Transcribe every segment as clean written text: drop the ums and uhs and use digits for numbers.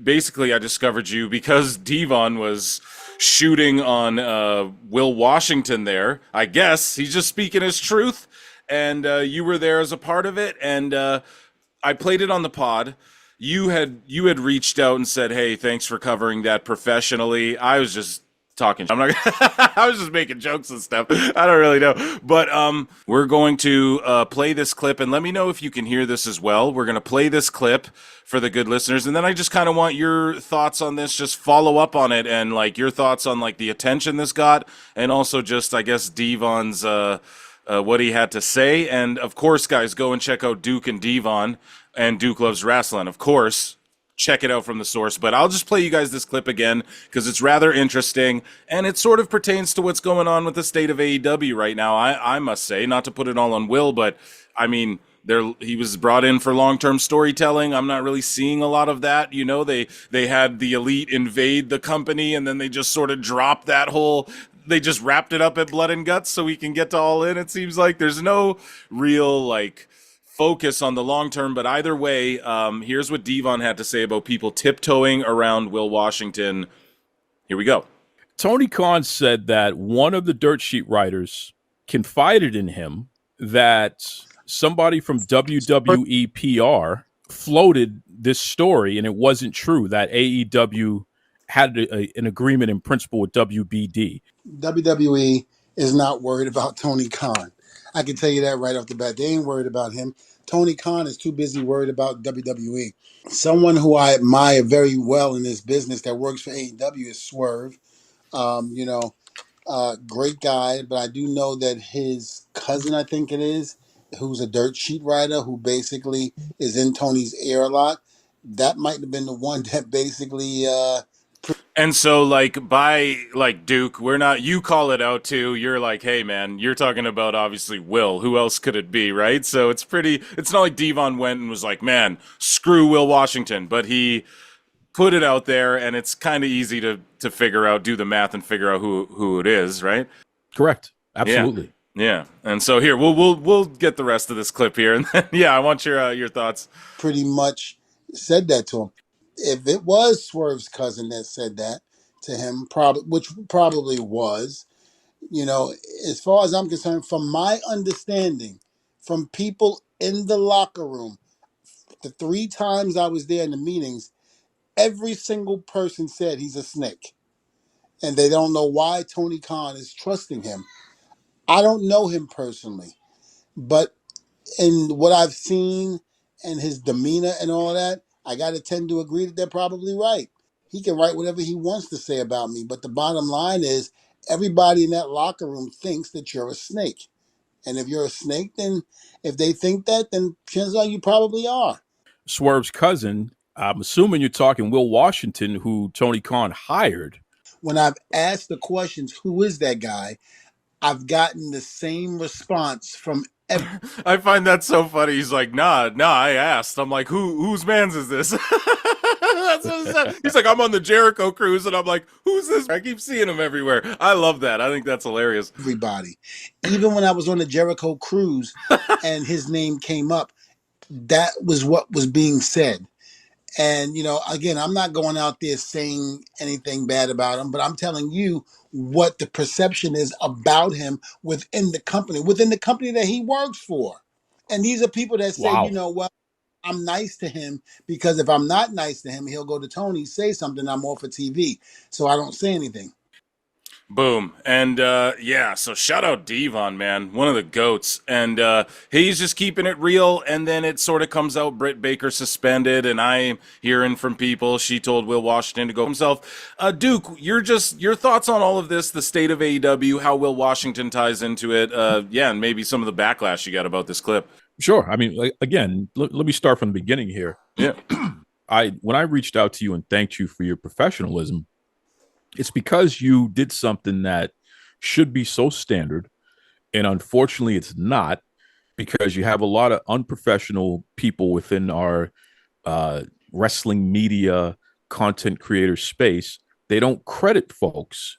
basically I discovered you because Devon was shooting on Will Washington there. I guess he's just speaking his truth, and you were there as a part of it, and I played it on the pod. You had reached out and said, "Hey, thanks for covering that professionally." I was just talking. I'm not. I was just making jokes and stuff. I don't really know, but we're going to play this clip, and let me know if you can hear this as well. We're going to play this clip for the good listeners, and then I just kind of want your thoughts on this. Just follow up on it, and like your thoughts on like the attention this got, and also just I guess Devon's what he had to say, and of course, guys, go and check out Duke and Devon and Duke Loves Wrestling, of course. Check it out from the source, but I'll just play you guys this clip again because it's rather interesting and it sort of pertains to what's going on with the state of AEW right now. I must say, not to put it all on Will, but I mean, he was brought in for long-term storytelling. I'm not really seeing a lot of that. You know, they had the Elite invade the company and then they just sort of dropped that whole. They just wrapped it up at Blood and Guts so we can get to All In. It seems like there's no real like focus on the long term, but either way, here's what Devon had to say about people tiptoeing around Will Washington. Here we go. Tony Khan said that one of the dirt sheet writers confided in him that somebody from WWE PR floated this story, and it wasn't true, that AEW had an agreement in principle with WBD. WWE is not worried about Tony Khan. I can tell you that right off the bat. They ain't worried about him. Tony Khan is too busy worried about WWE. Someone who I admire very well in this business that works for AEW is Swerve. Great guy, but I do know that his cousin, I think it is, who's a dirt sheet writer who basically is in Tony's ear a lot, that might have been the one that basically And so, like, by, like, Duke, we're not, you call it out too. You're like, hey, man, you're talking about obviously Will. Who else could it be, right? So it's not like Devon went and was like, man, screw Will Washington. But he put it out there, and it's kind of easy to figure out, do the math and figure out who it is, right? Correct. Absolutely. Yeah. And so here, we'll get the rest of this clip here. And then, yeah, I want your thoughts. pretty much said that to him. If it was Swerve's cousin that said that to him, which probably was, as far as I'm concerned, from my understanding, from people in the locker room, the 3 times I was there in the meetings, every single person said he's a snake. And they don't know why Tony Khan is trusting him. I don't know him personally, but in what I've seen and his demeanor and all of that, I got to tend to agree that they're probably right. He can write whatever he wants to say about me, but the bottom line is everybody in that locker room thinks that you're a snake. And if you're a snake, then if they think that, then chances are you probably are. Swerve's cousin, I'm assuming you're talking Will Washington, who Tony Khan hired. When I've asked the questions, who is that guy? I've gotten the same response from I find that so funny. He's like, nah, I asked. I'm like, whose man's is this? That's what he said. He's like, I'm on the Jericho cruise, and I'm like, who's this? I keep seeing him everywhere. I love that. I think that's hilarious. everybody. Even when I was on the Jericho cruise and his name came up, that was what was being said. And, again, I'm not going out there saying anything bad about him, but I'm telling you what the perception is about him within the company that he works for. And these are people that say, Wow. well, I'm nice to him because if I'm not nice to him, he'll go to Tony, say something, I'm off for TV. So I don't say anything. Boom. And so shout out Devon, man, one of the GOATs. And he's just keeping it real, and then it sort of comes out Britt Baker suspended, and I'm hearing from people, she told Will Washington to go himself. Duke, your thoughts on all of this, the state of AEW, how Will Washington ties into it, and maybe some of the backlash you got about this clip. Sure. I mean, again, let me start from the beginning here. Yeah. When I reached out to you and thanked you for your professionalism, it's because you did something that should be so standard, and unfortunately it's not, because you have a lot of unprofessional people within our wrestling media content creator space. They don't credit folks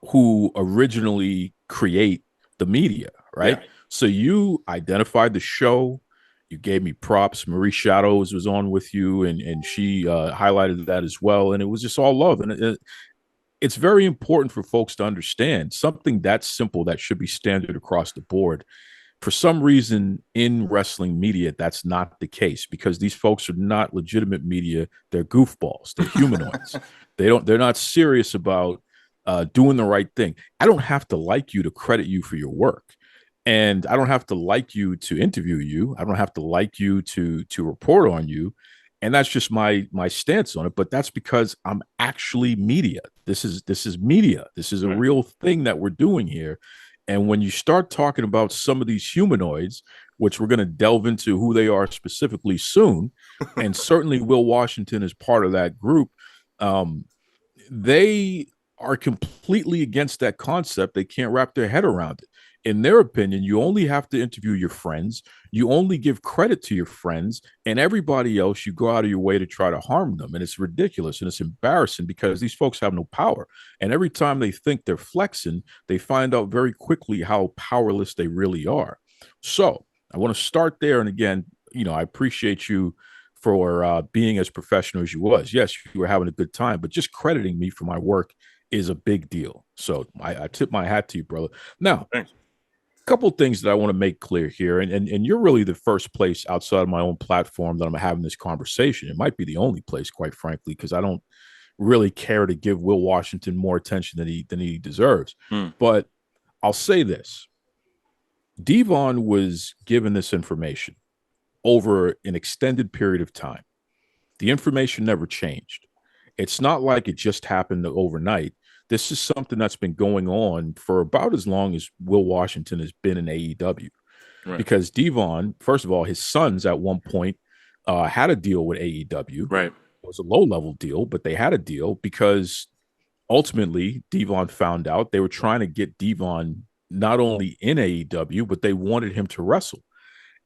who originally create the media, right? Yeah. So you identified the show, You gave me props. Marie Shadows was on with you, and she highlighted that as well. And it was just all love. And it's very important for folks to understand something that simple that should be standard across the board. For some reason in wrestling media, that's not the case, because these folks are not legitimate media. They're goofballs. They're humanoids. They're not serious about doing the right thing. I don't have to like you to credit you for your work. And I don't have to like you to interview you. I don't have to like you to report on you. And that's just my stance on it. But that's because I'm actually media. This is media. This is a real thing that we're doing here. And when you start talking about some of these humanoids, which we're going to delve into who they are specifically soon, and certainly Will Washington is part of that group, they are completely against that concept. They can't wrap their head around it. In their opinion, you only have to interview your friends. You only give credit to your friends, and everybody else, you go out of your way to try to harm them. And it's ridiculous and it's embarrassing, because these folks have no power. And every time they think they're flexing, they find out very quickly how powerless they really are. So I want to start there. And again, I appreciate you for being as professional as you was. Yes, you were having a good time, but just crediting me for my work is a big deal. So I tip my hat to you, brother. Now, thanks. Couple of things that I want to make clear here, and you're really the first place outside of my own platform that I'm having this conversation. It might be the only place, quite frankly, because I don't really care to give Will Washington more attention than he deserves. But I'll say this: D-Von was given this information over an extended period of time. The information never changed. It's not like it just happened overnight. This is something that's been going on for about as long as Will Washington has been in AEW. Right. Because D-Von, first of all, his sons at one point had a deal with AEW. Right. It was a low-level deal, but they had a deal because ultimately D-Von found out they were trying to get D-Von not only in AEW, but they wanted him to wrestle.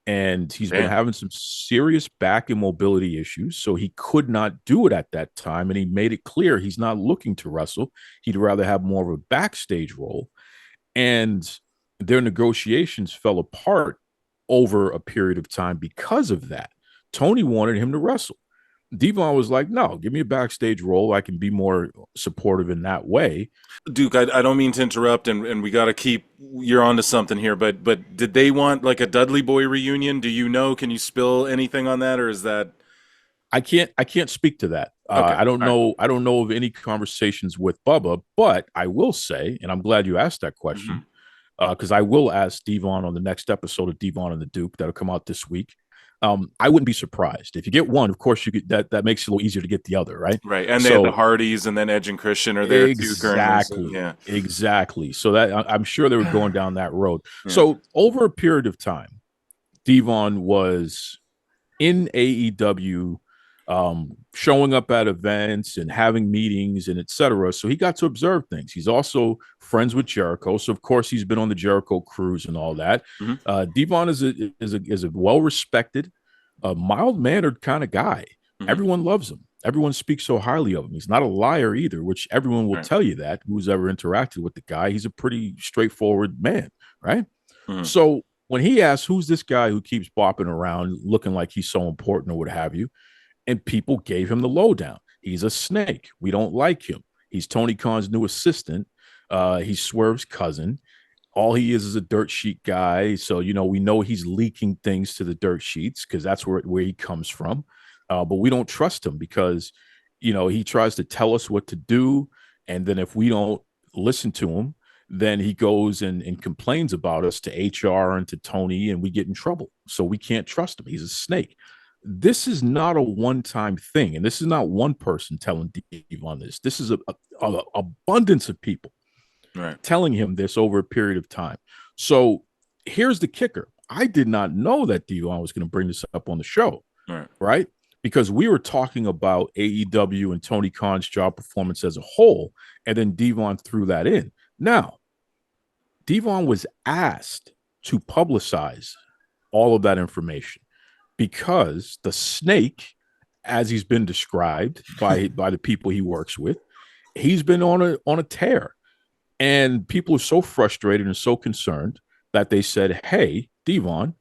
And he's been having some serious back and mobility issues, so he could not do it at that time. And he made it clear he's not looking to wrestle. He'd rather have more of a backstage role. And their negotiations fell apart over a period of time because of that. Tony wanted him to wrestle. D-Von was like, no, give me a backstage role. I can be more supportive in that way. Duke, I don't mean to interrupt, and we got to keep, you're onto something here, but did they want like a Dudley Boy reunion? Do you know? Can you spill anything on that, or is that? I can't speak to that. Okay. I don't know. I don't know of any conversations with Bubba, but I will say, and I'm glad you asked that question, because I will ask D-Von on the next episode of D-Von and the Duke that'll come out this week. I wouldn't be surprised if you get one. Of course, you get that makes it a little easier to get the other, right? Right, and they had the Hardys, and then Edge and Christian are there exactly, too. Exactly. So that I'm sure they were going down that road. So over a period of time, D-Von was in AEW, showing up at events and having meetings and etc. So he got to observe things. He's also friends with Jericho, so of course he's been on the Jericho cruise and all that. D-Von is a well-respected, mild-mannered kind of guy. Everyone loves him. Everyone speaks so highly of him. He's not a liar either, which everyone will tell you that, who's ever interacted with the guy. He's a pretty straightforward man, right? So when he asks, who's this guy who keeps bopping around looking like he's so important or what have you, and people gave him the lowdown. He's a snake. We don't like him. He's Tony Khan's new assistant. He's Swerve's cousin. All he is a dirt sheet guy. So, we know he's leaking things to the dirt sheets because that's where he comes from. But we don't trust him because, he tries to tell us what to do. And then if we don't listen to him, then he goes and complains about us to HR and to Tony, and we get in trouble. So we can't trust him. He's a snake. This is not a one-time thing, and this is not one person telling D-Von this. This is a abundance of people telling him this over a period of time. So here's the kicker. I did not know that D-Von was going to bring this up on the show, right? Because we were talking about AEW and Tony Khan's job performance as a whole, and then D-Von threw that in. Now, D-Von was asked to publicize all of that information, because the snake, as he's been described by the people he works with, he's been on a tear. And people are so frustrated and so concerned that they said, hey, D-Von,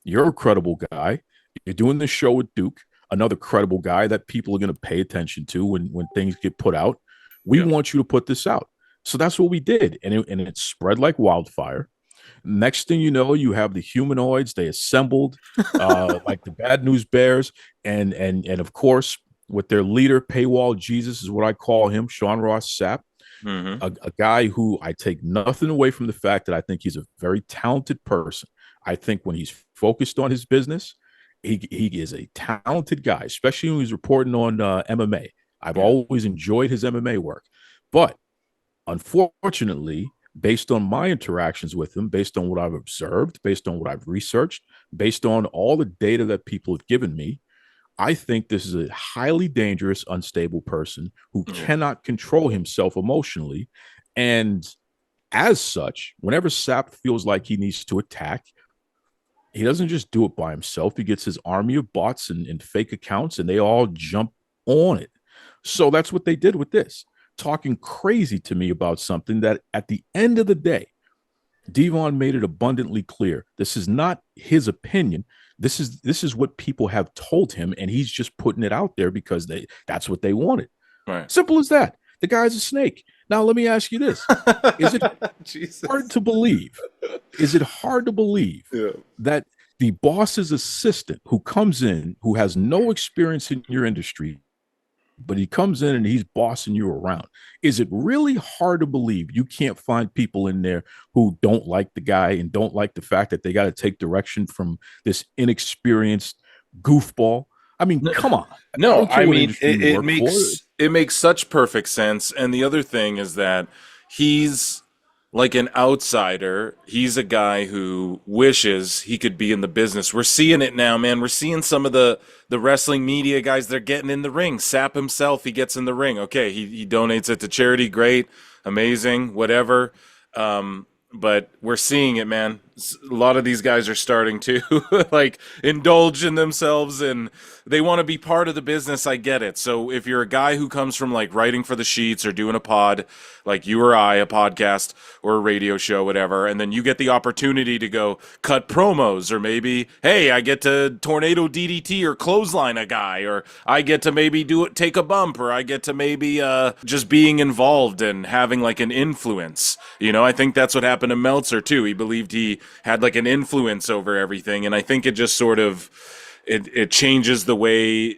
you're a credible guy. You're doing this show with Duke, another credible guy that people are going to pay attention to when things get put out. We want you to put this out. So that's what we did. And it spread like wildfire. Next thing you know, you have the humanoids. They assembled like the Bad News Bears. And of course, with their leader, Paywall Jesus is what I call him, Sean Ross Sapp. A guy who I take nothing away from the fact that I think he's a very talented person. I think when he's focused on his business, he is a talented guy, especially when he's reporting on MMA. I've always enjoyed his MMA work. But unfortunately, based on my interactions with him, based on what I've observed, based on what I've researched, based on all the data that people have given me, I think this is a highly dangerous, unstable person who cannot control himself emotionally. And as such, whenever Sapp feels like he needs to attack, he doesn't just do it by himself. He gets his army of bots and fake accounts, and they all jump on it. So that's what they did with this, talking crazy to me about something that at the end of the day, D-Von made it abundantly clear. This is not his opinion. This is what people have told him, and he's just putting it out there because that's what they wanted. Right. Simple as that. The guy's a snake. Now, let me ask you this. Is it hard to believe? Is it hard to believe that the boss's assistant who comes in, who has no experience in your industry, but he comes in and he's bossing you around? Is it really hard to believe you can't find people in there who don't like the guy and don't like the fact that they got to take direction from this inexperienced goofball? I mean, come on. No, I mean, it makes such perfect sense. And the other thing is that he's like an outsider. He's a guy who wishes he could be in the business. We're seeing it now, man. We're seeing some of the wrestling media guys, they're getting in the ring. Sapp himself, he gets in the ring. Okay, he donates it to charity. Great, amazing, whatever. But we're seeing it, man. A lot of these guys are starting to like indulge in themselves, and they want to be part of the business. I get it. So if you're a guy who comes from like writing for the sheets or doing a pod, like you or I, a podcast or a radio show, whatever, and then you get the opportunity to go cut promos, or maybe, hey, I get to tornado DDT or clothesline a guy, or I get to maybe take a bump, or I get to maybe just being involved and having like an influence. You know, I think that's what happened to Meltzer too. He believed he had like an influence over everything, and I think it just sort of it changes the way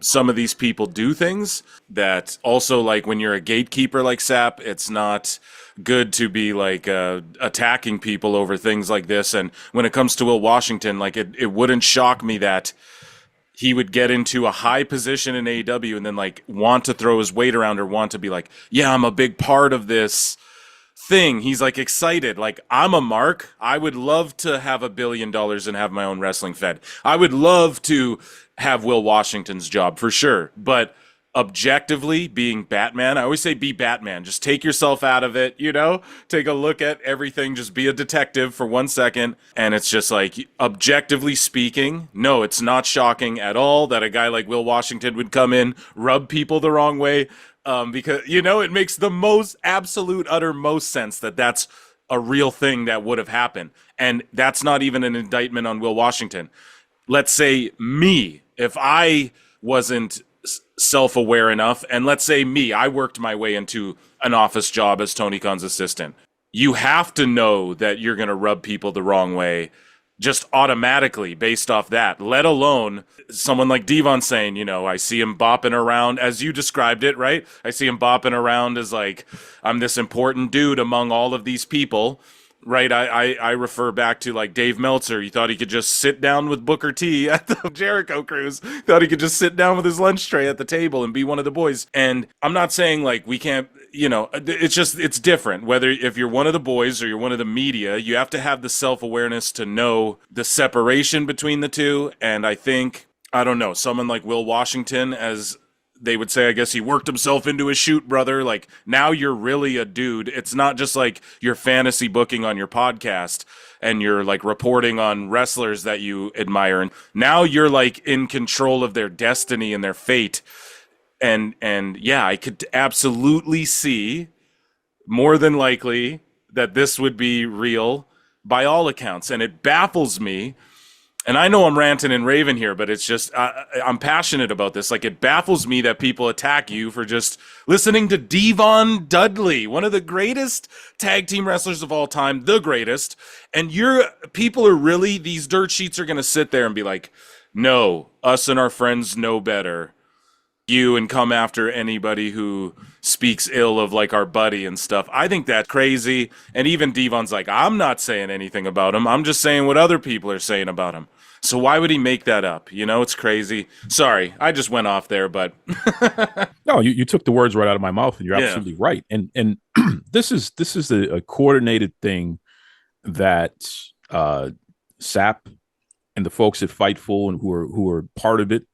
some of these people do things. That also, like when you're a gatekeeper like Sapp, it's not good to be like attacking people over things like this. And when it comes to Will Washington, like it wouldn't shock me that he would get into a high position in AEW and then like want to throw his weight around or want to be like, yeah, I'm a big part of this thing. He's like excited. Like, I'm a mark. I would love to have $1 billion and have my own wrestling fed. I would love to have Will Washington's job for sure. But objectively, being Batman, I always say be Batman. Just take yourself out of it, you know? Take a look at everything. Just be a detective for 1 second. And it's just like, objectively speaking, no, it's not shocking at all that a guy like Will Washington would come in, rub people the wrong way. Because, you know, it makes the most absolute, utter most sense that that's a real thing that would have happened. And that's not even an indictment on Will Washington. Let's say me, if I wasn't self-aware enough, and let's say me, I worked my way into an office job as Tony Khan's assistant. You have to know that you're going to rub people the wrong way just automatically based off that, let alone someone like D-Von saying, you know, I see him bopping around as you described it, right? I see him bopping around as like, I'm this important dude among all of these people, right? I refer back to like Dave Meltzer. He thought he could just sit down with Booker T at the Jericho Cruise. Thought he could just sit down with his lunch tray at the table and be one of the boys. And I'm not saying like we can't, you know, it's just, it's different. Whether if you're one of the boys or you're one of the media, you have to have the self-awareness to know the separation between the two. And I think, I don't know, someone like Will Washington, as they would say, I guess he worked himself into a shoot, brother. Like, now you're really a dude. It's not just like your fantasy booking on your podcast and you're like reporting on wrestlers that you admire. And now you're like in control of their destiny and their fate. And yeah, I could absolutely see more than likely that this would be real by all accounts. And it baffles me And I know I'm ranting and raving here, but it's just, I'm passionate about this. Like, it baffles me that people attack you for just listening to D-Von Dudley, one of the greatest tag team wrestlers of all time, the greatest. And people are really, these dirt sheets are going to sit there and be like, no, us and our friends know better. You and come after anybody who speaks ill of like our buddy and stuff. I think that's crazy. And even Devon's like, I'm not saying anything about him. I'm just saying what other people are saying about him. So why would he make that up? You know, it's crazy. Sorry, I just went off there, but no, you took the words right out of my mouth, and you're Yeah. absolutely right. And this is a coordinated thing that Sapp and the folks at Fightful and who are part of it.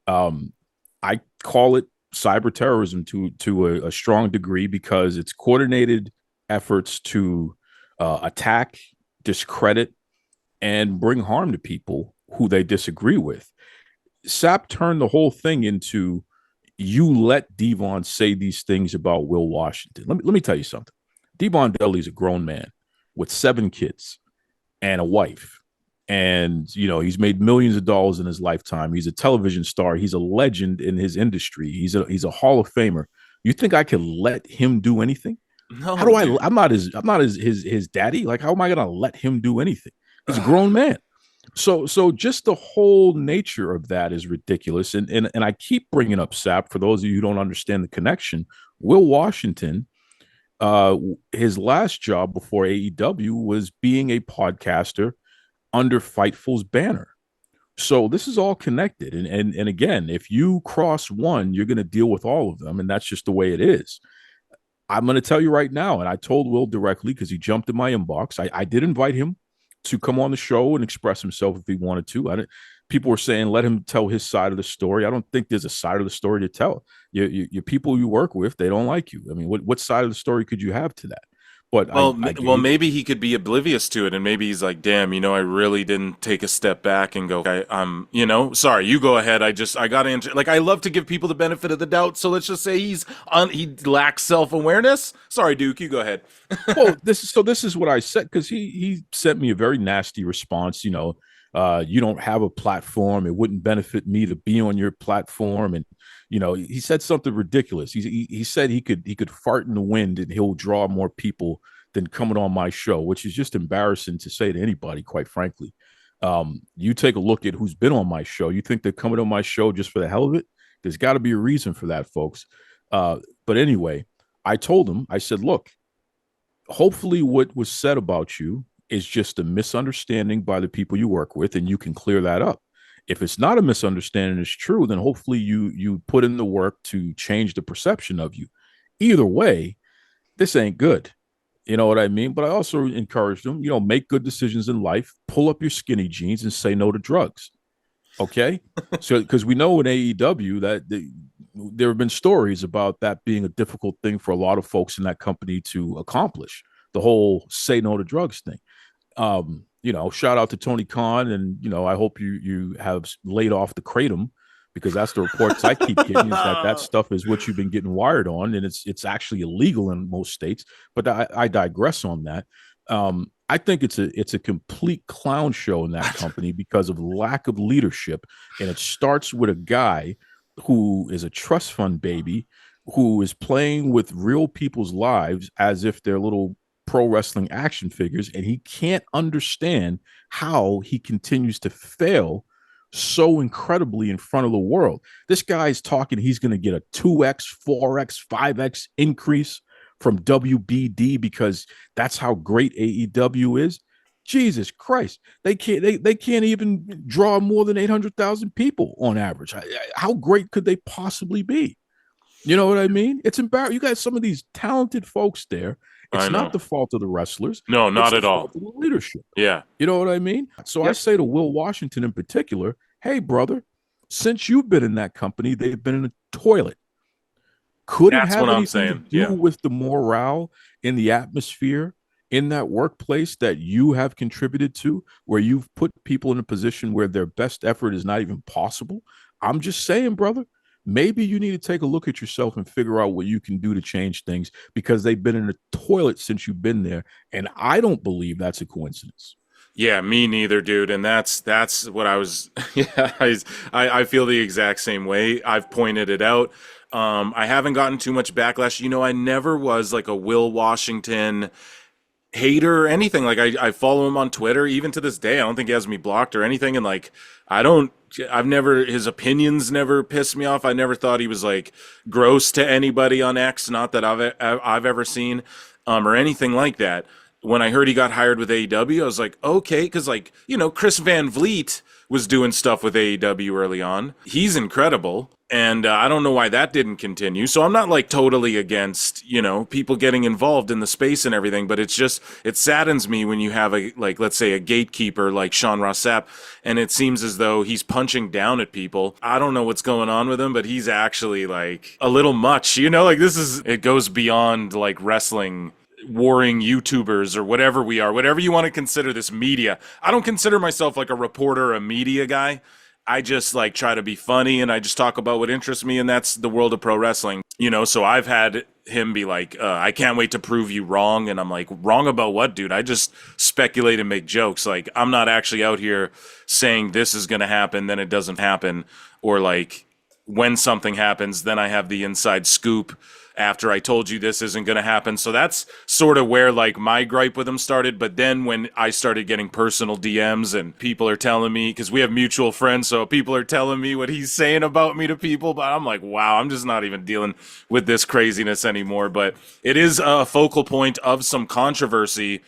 I call it cyber terrorism to a strong degree, because it's coordinated efforts to attack, discredit, and bring harm to people who they disagree with. Sapp turned the whole thing into, you let Devon say these things about Will Washington. Let me tell you something. D-Von Dudley is a grown man with 7 kids and a wife. And, you know, he's made millions of dollars in his lifetime. He's a television star. He's a legend in his industry. He's a Hall of Famer. You think I could let him do anything? no. How do I? Dude. I'm not his daddy. Like, how am I going to let him do anything? He's a grown man. So just the whole nature of that is ridiculous. And I keep bringing up Sapp for those of you who don't understand the connection. Will Washington, his last job before AEW was being a podcaster under Fightful's banner. So this is all connected. And again, if you cross one, you're going to deal with all of them. And that's just the way it is. I'm going to tell you right now, and I told Will directly because he jumped in my inbox. I did invite him to come on the show and express himself if he wanted to. People were saying, let him tell his side of the story. I don't think there's a side of the story to tell. Your people you work with, they don't like you. I mean, what side of the story could you have to that? But Maybe he could be oblivious to it, and maybe he's like, "Damn, you know, I really didn't take a step back and go, you know, sorry, you go ahead. I got to like, I love to give people the benefit of the doubt. So let's just say he lacks self-awareness. Sorry, Duke, you go ahead." Well, this is what I said, because he sent me a very nasty response. You know, you don't have a platform. It wouldn't benefit me to be on your platform, and you know, he said something ridiculous. He said he could fart in the wind and he'll draw more people than coming on my show, which is just embarrassing to say to anybody, quite frankly. You take a look at who's been on my show. You think they're coming on my show just for the hell of it? There's got to be a reason for that, folks. But anyway, I told him, I said, look, hopefully what was said about you is just a misunderstanding by the people you work with, and you can clear that up. If it's not a misunderstanding, it's true, then hopefully you put in the work to change the perception of you. Either way, this ain't good. You know what I mean? But I also encouraged them, you know, make good decisions in life, pull up your skinny jeans and say no to drugs. Okay? So, because we know in AEW that there have been stories about that being a difficult thing for a lot of folks in that company to accomplish, the whole say no to drugs thing. You know, shout out to Tony Khan, and you know, I hope you have laid off the kratom, because that's the reports I keep getting, is that stuff is what you've been getting wired on, and it's actually illegal in most states. But I digress on that. I think it's a complete clown show in that company because of lack of leadership, and it starts with a guy who is a trust fund baby, who is playing with real people's lives as if they're little pro wrestling action figures, and he can't understand how he continues to fail so incredibly in front of the world. This guy's talking he's going to get a 2x, 4x, 5x increase from WBD because that's how great AEW is. Jesus Christ, they can't even draw more than 800,000 people on average. How great could they possibly be? You know what I mean? It's embarrassing. You got some of these talented folks there. It's not the fault of the wrestlers. No, not it's at all. The leadership. Yeah. You know what I mean? So yep. I say to Will Washington in particular, hey, brother, since you've been in that company, they've been in a toilet. Could it have anything to do with the morale in the atmosphere in that workplace that you have contributed to, where you've put people in a position where their best effort is not even possible? I'm just saying, brother. Maybe you need to take a look at yourself and figure out what you can do to change things, because they've been in the toilet since you've been there. And I don't believe that's a coincidence. Yeah, me neither, dude. And that's what I was. Yeah, I feel the exact same way. I've pointed it out. I haven't gotten too much backlash. I never was like a Will Washington hater or anything. Like I follow him on Twitter, even to this day. I don't think he has me blocked or anything. And like I don't. I've never. His opinions never pissed me off. I never thought he was like gross to anybody on X. Not that I've ever seen, or anything like that. When I heard he got hired with AEW, I was like, okay, because like Chris Van Vliet was doing stuff with AEW early on. He's incredible. And I don't know why that didn't continue. So I'm not like totally against, people getting involved in the space and everything, but it's just, it saddens me when you have like, let's say a gatekeeper like Sean Ross Sapp, and it seems as though he's punching down at people. I don't know what's going on with him, but he's actually like a little much, like it goes beyond like wrestling warring YouTubers or whatever we are, whatever you want to consider this media. I don't consider myself like a reporter or a media guy. I just like try to be funny and I just talk about what interests me, and that's the world of pro wrestling. So I've had him be like, I can't wait to prove you wrong. And I'm like, wrong about what, dude? I just speculate and make jokes. Like, I'm not actually out here saying this is going to happen, then it doesn't happen. Or like when something happens, then I have the inside scoop after I told you this isn't going to happen. So that's sort of where like my gripe with him started. But then when I started getting personal DMs and people are telling me, because we have mutual friends, so people are telling me what he's saying about me to people, but I'm like, wow, I'm just not even dealing with this craziness anymore. But it is a focal point of some controversy